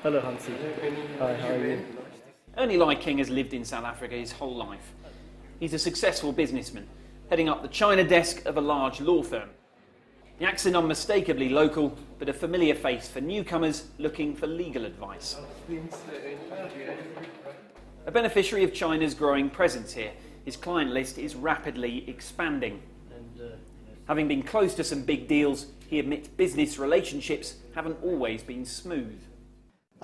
Hello, Hansi. Hi, how are you? Ernie Lai King has lived in South Africa his whole life. He's a successful businessman, heading up the China desk of a large law firm. The accent unmistakably local, but a familiar face for newcomers looking for legal advice. A beneficiary of China's growing presence here, his client list is rapidly expanding. Having been close to some big deals, he admits business relationships haven't always been smooth.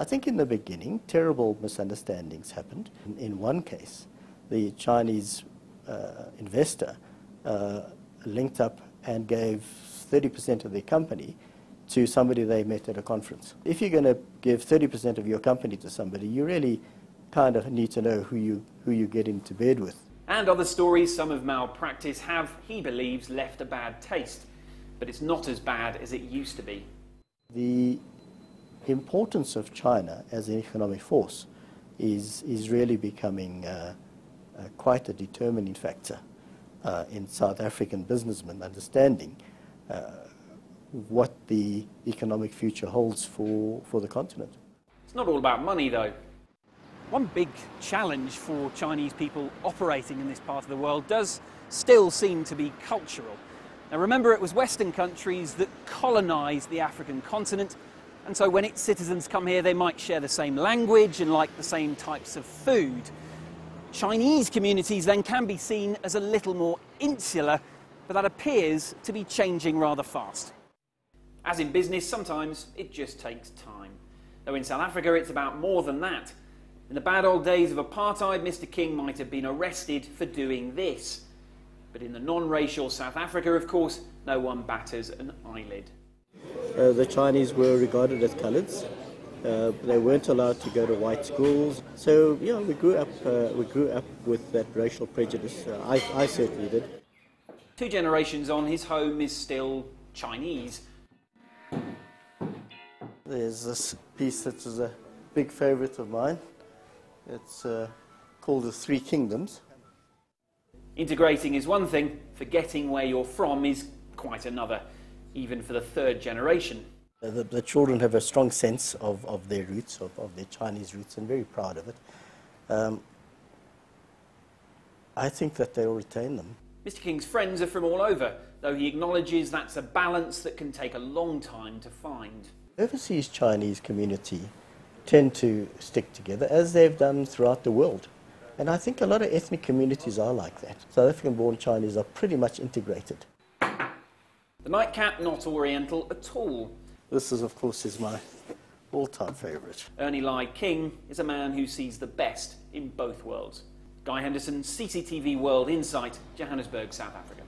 I think in the beginning, terrible misunderstandings happened. In one case, the Chinese investor linked up and gave 30% of their company to somebody they met at a conference. If you're going to give 30% of your company to somebody, you really kind of need to know who you get into bed with. And other stories, some of malpractice, have, he believes, left a bad taste. But it's not as bad as it used to be. The importance of China as an economic force is really becoming quite a determining factor in South African businessmen understanding what the economic future holds for the continent. It's not all about money, though. One big challenge for Chinese people operating in this part of the world does still seem to be cultural. Now remember, it was Western countries that colonised the African continent, and so when its citizens come here, they might share the same language and like the same types of food. Chinese communities then can be seen as a little more insular, but that appears to be changing rather fast. As in business, sometimes it just takes time. Though in South Africa, it's about more than that. In the bad old days of apartheid, Mr. King might have been arrested for doing this. But in the non-racial South Africa, of course, no one batters an eyelid. The Chinese were regarded as coloureds. They weren't allowed to go to white schools. So, yeah, we grew up with that racial prejudice. I certainly did. 2 generations on, his home is still Chinese. There's this piece that is a big favourite of mine. It's called the Three Kingdoms. Integrating is one thing, forgetting where you're from is quite another, even for the 3rd generation. The children have a strong sense of their roots, of their Chinese roots, and very proud of it. I think that they'll retain them. Mr. King's friends are from all over, though he acknowledges that's a balance that can take a long time to find. Overseas Chinese community tend to stick together, as they've done throughout the world. And I think a lot of ethnic communities are like that. South African-born Chinese are pretty much integrated. The nightcap, not oriental at all. This, of course, is my all-time favourite. Ernie Lai King is a man who sees the best in both worlds. Guy Henderson, CCTV World Insight, Johannesburg, South Africa.